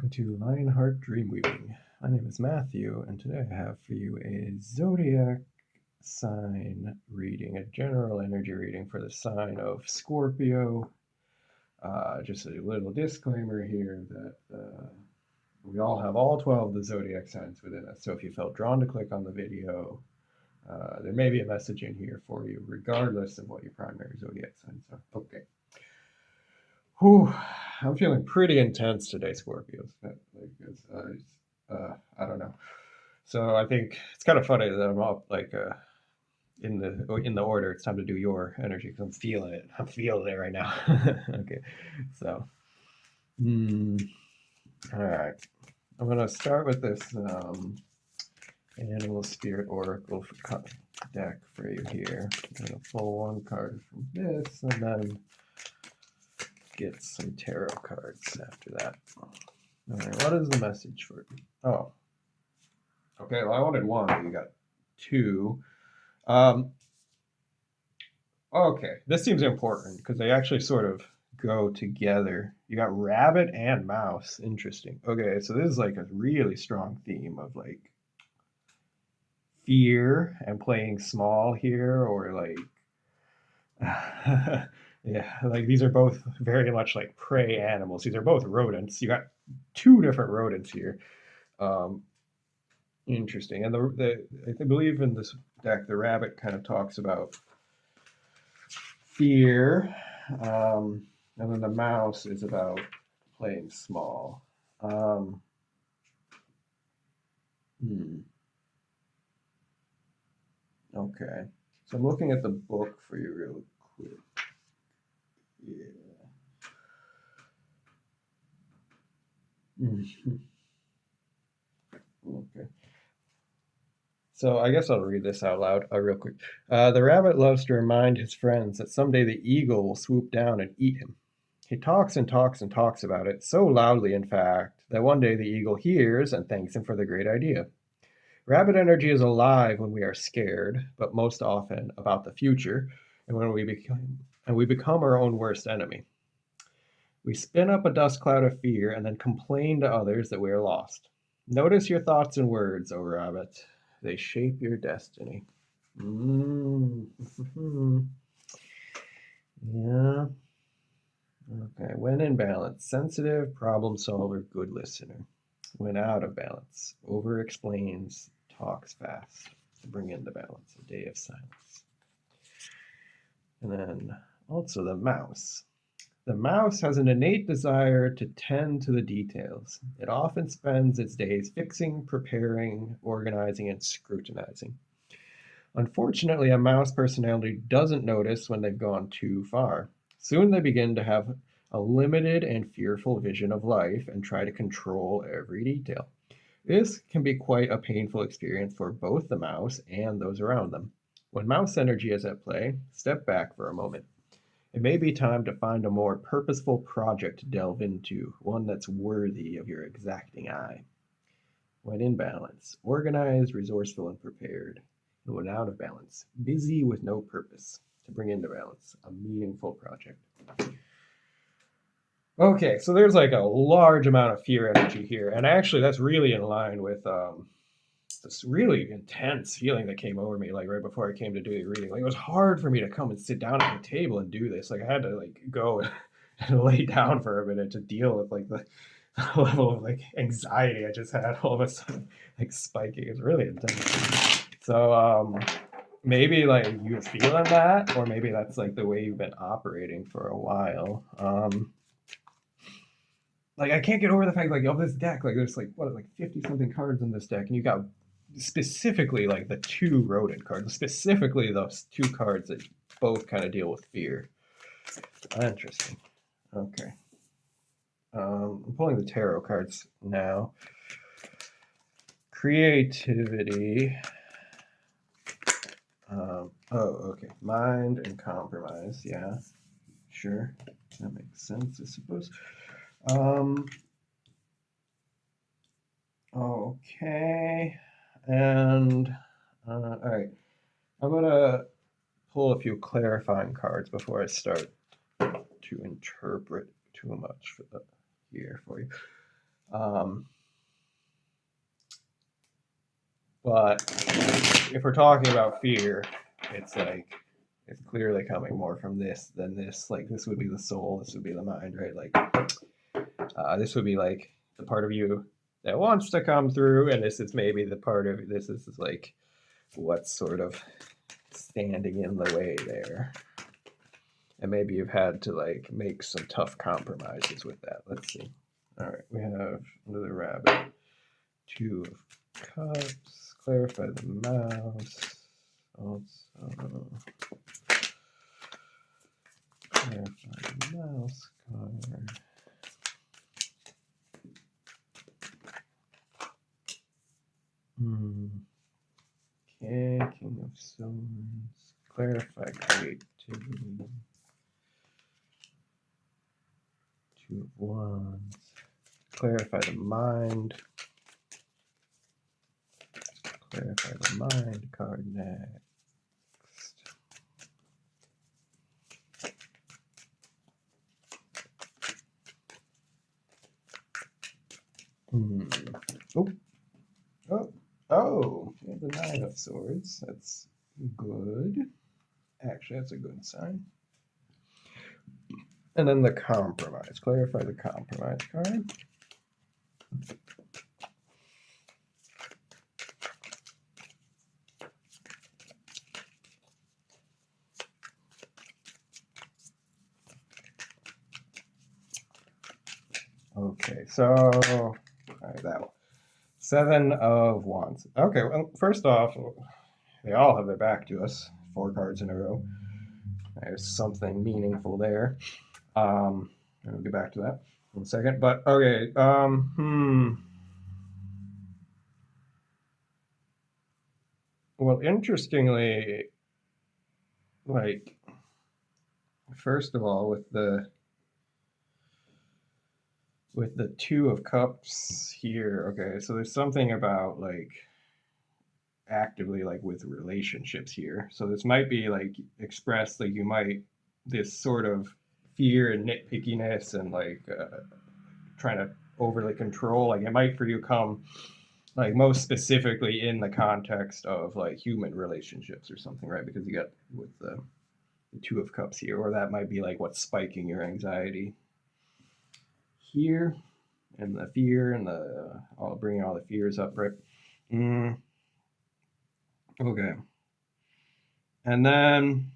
Welcome to Lionheart Dreamweaving. My name is Matthew, and today I have for you a zodiac sign reading, a general energy reading for the sign of Scorpio. Just a little disclaimer here that we all have all 12 of the zodiac signs within us, so if you felt drawn to click on the video, there may be a message in here for you, regardless of what your primary zodiac signs are. Okay. Whew, I'm feeling pretty intense today, Scorpios. I don't know. So I think it's kind of funny that I'm up in the order. It's time to do your energy because I'm feeling it. I'm feeling it right now. Okay, so all right. I'm gonna start with this Animal Spirit Oracle deck for you here. I'm gonna pull one card from this and then get some tarot cards after that. All right, what is the message for you? Oh, okay. Well, I wanted one, but you got two. Okay, this seems important because they actually sort of go together. You got rabbit and mouse. Interesting. Okay, so this is like a really strong theme of like fear and playing small here, or like yeah, like these are both very much like prey animals. These are both rodents. You got two different rodents here. Interesting. And I believe in this deck, the rabbit kind of talks about fear, and then the mouse is about playing small. Okay. So I'm looking at the book for you real quick. Yeah. Okay. So I guess I'll read this out loud real quick. The rabbit loves to remind his friends that someday the eagle will swoop down and eat him. He talks and talks and talks about it, so loudly, in fact, that one day the eagle hears and thanks him for the great idea. Rabbit energy is alive when we are scared, but most often about the future, and when we become our own worst enemy. We spin up a dust cloud of fear and then complain to others that we are lost. Notice your thoughts and words, O rabbit. They shape your destiny. Yeah. Okay. When in balance, sensitive, problem solver, good listener. When out of balance, over explains, talks fast. To bring into balance, a day of silence. And then also the mouse. The mouse has an innate desire to tend to the details. It often spends its days fixing, preparing, organizing, and scrutinizing. Unfortunately, a mouse personality doesn't notice when they've gone too far. Soon they begin to have a limited and fearful vision of life and try to control every detail. This can be quite a painful experience for both the mouse and those around them. When mouse energy is at play, step back for a moment. It may be time to find a more purposeful project to delve into, one that's worthy of your exacting eye. When in balance, organized, resourceful, and prepared. And when out of balance, busy with no purpose. To bring into balance, a meaningful project. Okay, so there's like a large amount of fear energy here. And actually, that's really in line with this really intense feeling that came over me like right before I came to do the reading. Like it was hard for me to come and sit down at the table and do this. Like I had to like go and lay down for a minute to deal with like the level of like anxiety I just had all of a sudden like spiking. It's really intense. So maybe like you're feeling that, or maybe that's like the way you've been operating for a while. Like I can't get over the fact like of this deck, like there's like what like 50 something cards in this deck, and you got specifically like the two rodent cards, specifically those two cards that both kind of deal with fear. Interesting. Okay. I'm pulling the tarot cards now. Creativity. Oh, okay. Mind and compromise. Yeah, sure. That makes sense, I suppose. Okay. And, all right. I'm going to pull a few clarifying cards before I start to interpret too much here for you. But if we're talking about fear, it's like it's clearly coming more from this than this. Like this would be the soul, this would be the mind, right? Like this would be like the part of you that wants to come through, and this is maybe the part of this is like what's sort of standing in the way there. And maybe you've had to like make some tough compromises with that. Let's see. All right, we have another rabbit. 2 of cups. Clarify the mouse. Also, clarify the mouse card. Okay, King of Swords. Clarify creativity. 2 of Wands. Clarify the mind. Clarify the mind card next. Oh, we have the 9 of Swords. That's good. Actually, that's a good sign. And then the compromise. Clarify the compromise card. Okay, so all right, that one. 7 of Wands. Okay, well, first off, they all have their back to us. 4 cards in a row. There's something meaningful there. I'll get back to that in a second. But okay, well, interestingly, like first of all, with the 2 of Cups here, okay, so there's something about like actively like with relationships here. So this might be like expressed like you might this sort of fear and nitpickiness and like trying to overly control. Like it might for you come like most specifically in the context of like human relationships or something, right? Because you got with the 2 of Cups here, or that might be like what's spiking your anxiety here, and the fear and the all bringing all the fears up, right? Okay, and then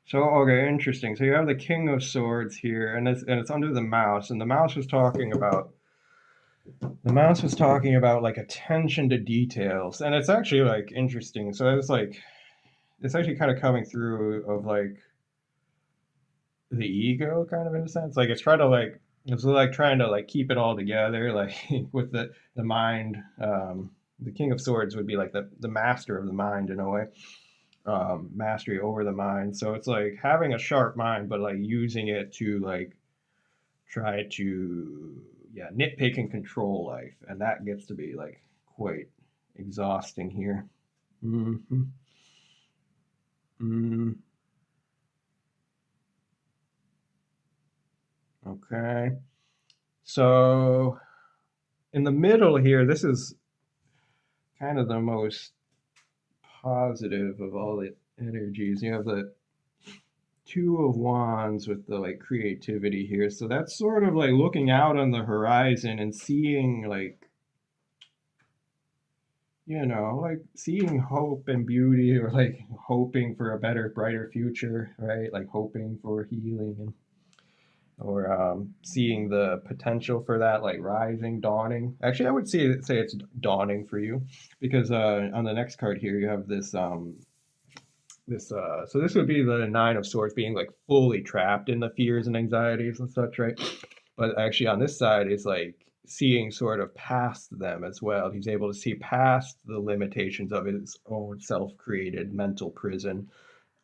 so okay, interesting. So you have the King of Swords here, and it's under the mouse, and the mouse was talking about like attention to details, and it's actually like interesting. So it's like it's actually kind of coming through of like the ego, kind of in a sense. Like it's like trying to like keep it all together, like with the mind. The King of Swords would be like the master of the mind in a way. Mastery over the mind. So it's like having a sharp mind, but like using it to like try to nitpick and control life, and that gets to be like quite exhausting here. Mm-hmm. Mm. Okay, so in the middle here, this is kind of the most positive of all the energies. You have the 2 of Wands with the like creativity here. So that's sort of like looking out on the horizon and seeing like like seeing hope and beauty, or like hoping for a better, brighter future, right? Like hoping for healing and or seeing the potential for that, like rising, dawning. Actually, I would say it's dawning for you, because on the next card here you have this so this would be the 9 of Swords being like fully trapped in the fears and anxieties and such, right? But actually on this side is like seeing sort of past them as well. He's able to see past the limitations of his own self-created mental prison,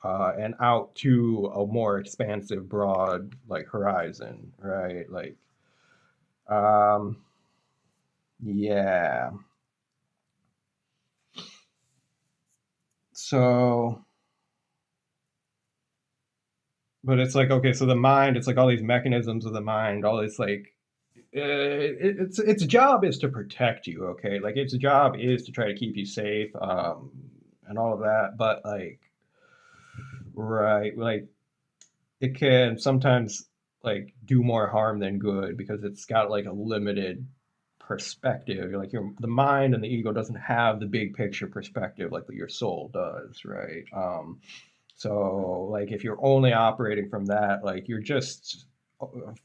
and out to a more expansive, broad like horizon, right? Like um yeah. So but it's like, okay, so the mind, it's like all these mechanisms of the mind, all this like its job is to protect you, okay? Like its job is to try to keep you safe, and all of that. But like, right, like it can sometimes like do more harm than good because it's got like a limited perspective. Like the mind and the ego doesn't have the big picture perspective like your soul does, right? So like if you're only operating from that, like you're just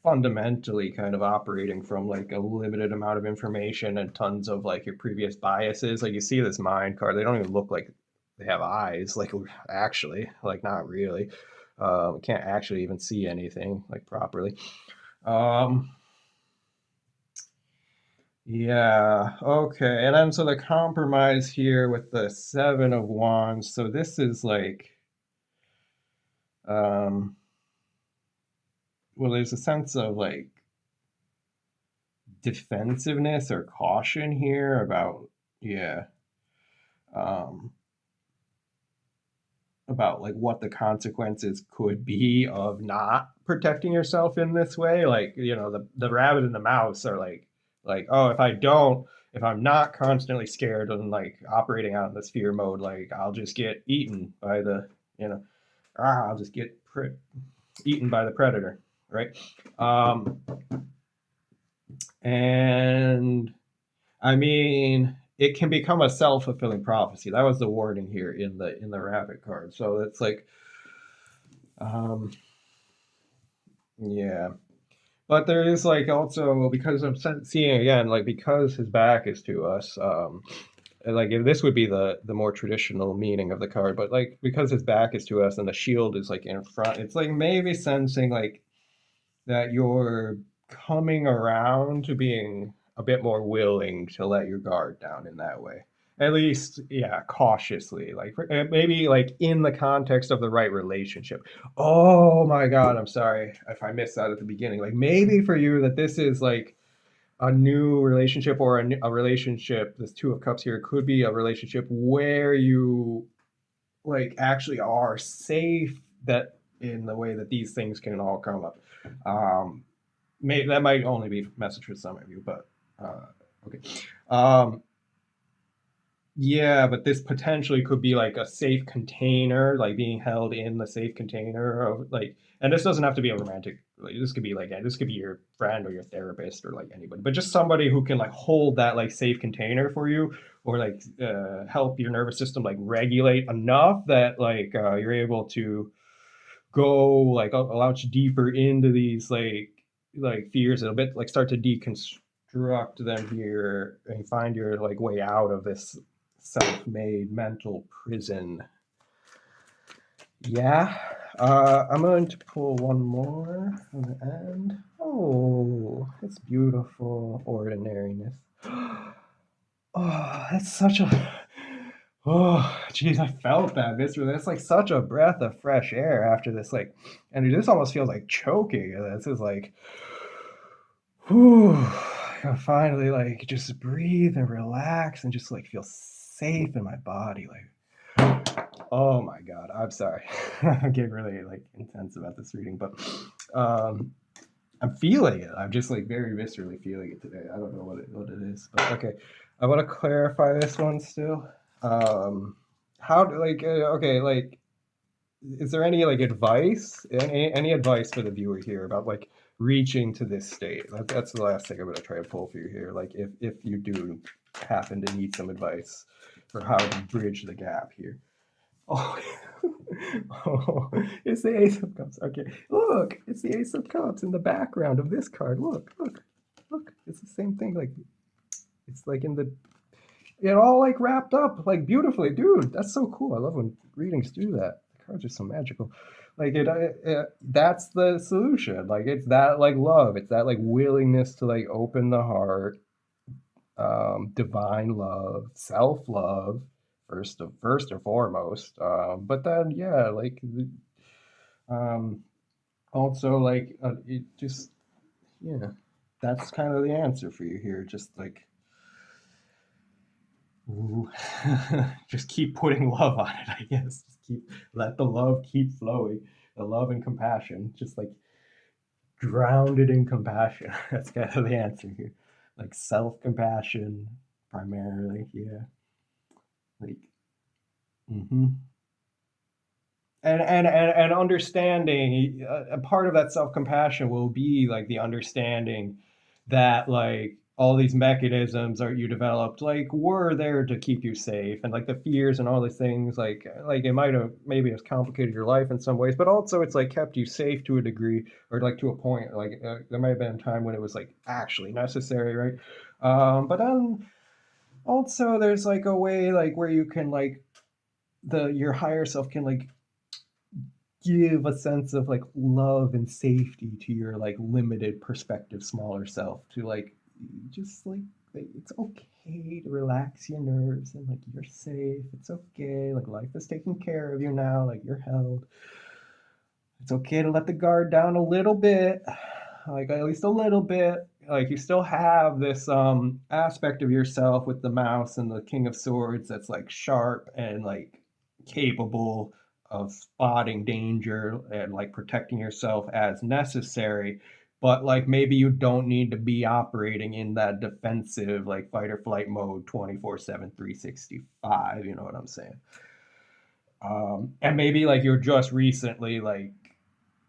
fundamentally kind of operating from like a limited amount of information and tons of like your previous biases. Like you see this mind card, they don't even look like they have eyes, like actually, like not really. Can't actually even see anything like properly. Um, yeah, okay. And then so the compromise here with the Seven of Wands. So this is like, um, well, there's a sense of like defensiveness or caution here about, yeah, um, about like what the consequences could be of not protecting yourself in this way. Like, the rabbit and the mouse are like, oh, if I'm not constantly scared and like operating out in this fear mode, like I'll just get eaten by you know, I'll just get eaten by the predator, right? Um, and I mean, it can become a self-fulfilling prophecy. That was the warning here in the rabbit card. So it's like, um, yeah. But there is like also because I'm seeing again, like because his back is to us, like if this would be the more traditional meaning of the card, but like because his back is to us and the shield is like in front, it's like maybe sensing like that you're coming around to being a bit more willing to let your guard down in that way. At least, yeah, cautiously. Like maybe like in the context of the right relationship. Oh my God, I'm sorry if I missed that at the beginning. Like maybe for you that this is like a new relationship or a relationship. This Two of Cups here could be a relationship where you like actually are safe that in the way that these things can all come up. Um, that might only be a message for some of you, but okay. Um, yeah, but this potentially could be like a safe container, like being held in the safe container of like, and this doesn't have to be a romantic. Like, this could be like this could be your friend or your therapist or like anybody, but just somebody who can like hold that like safe container for you, or like help your nervous system like regulate enough that like you're able to go like a lot deeper into these like fears and a bit like start to deconstruct them here and find your like way out of this self-made mental prison. Yeah. I'm going to pull one more on the end. Oh, it's beautiful ordinariness. Oh, that's such a. Oh, geez, I felt that viscerally. That's like such a breath of fresh air after this. Like, and this almost feels like choking. This is like, whew, I finally like just breathe and relax and just like feel safe in my body. Like, oh my God, I'm sorry. I'm getting really like intense about this reading, but um, I'm feeling it. I'm just like very viscerally feeling it today. I don't know what it is, but okay. I want to clarify this one still. Um, how do like okay like is there any like advice any advice for the viewer here about like reaching to this state? That's the last thing I'm going to try to pull for you here. Like if you do happen to need some advice for how to bridge the gap here. Oh, oh, it's the Ace of Cups. Okay, look, it's the Ace of Cups in the background of this card. Look, it's the same thing. Like it's like in the it all like wrapped up like beautifully, dude. That's so cool. I love when readings do that. The cards are so magical. Like that's the solution. Like it's that like love. It's that like willingness to like open the heart, divine love, self love, first and foremost. But then yeah, like um, also like it just yeah, that's kind of the answer for you here. Just like ooh. Just keep putting love on it, I guess. Just keep let the love keep flowing. the love and compassion, just like drowned in compassion. That's kind of the answer here. Like self-compassion primarily, yeah. Like, mm-hmm. And understanding, a part of that self-compassion will be like the understanding that like all these mechanisms are you developed like were there to keep you safe, and like the fears and all these things like it might have maybe it's complicated your life in some ways, but also it's like kept you safe to a degree, or like to a point, like there might have been a time when it was like actually necessary, right? But then also there's like a way like where you can like the your higher self can like give a sense of like love and safety to your like limited perspective smaller self, to like just like it's okay to relax your nerves, and like you're safe, it's okay, like life is taking care of you now, like you're held, it's okay to let the guard down a little bit, like at least a little bit, like you still have this aspect of yourself with the mouse and the king of swords that's like sharp and like capable of spotting danger and like protecting yourself as necessary, but like maybe you don't need to be operating in that defensive like fight or flight mode 24/7 365, you know what I'm saying? And maybe like you're just recently like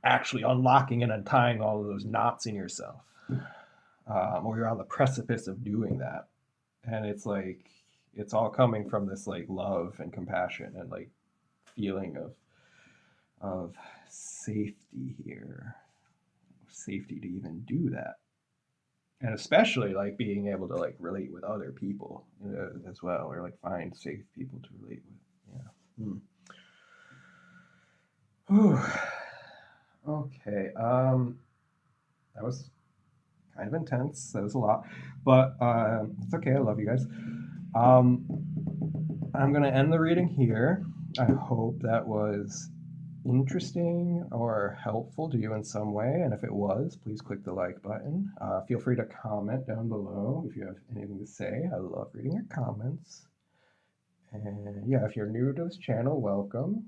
actually unlocking and untying all of those knots in yourself, or you're on the precipice of doing that, and it's like it's all coming from this like love and compassion and like feeling of safety here, safety to even do that, and especially like being able to like relate with other people as well, or like find safe people to relate with. Yeah. Whew. Okay. That was kind of intense. That was a lot, but it's okay. I love you guys. Um, I'm gonna end the reading here. I hope that was interesting or helpful to you in some way, and if it was, please click the like button. Feel free to comment down below if you have anything to say. I love reading your comments. And yeah, if you're new to this channel, welcome.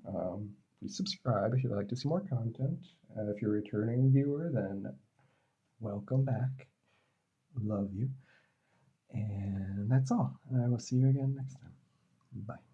Please subscribe if you'd like to see more content. If you're a returning viewer, then welcome back. Love you. And that's all. I will see you again next time. Bye.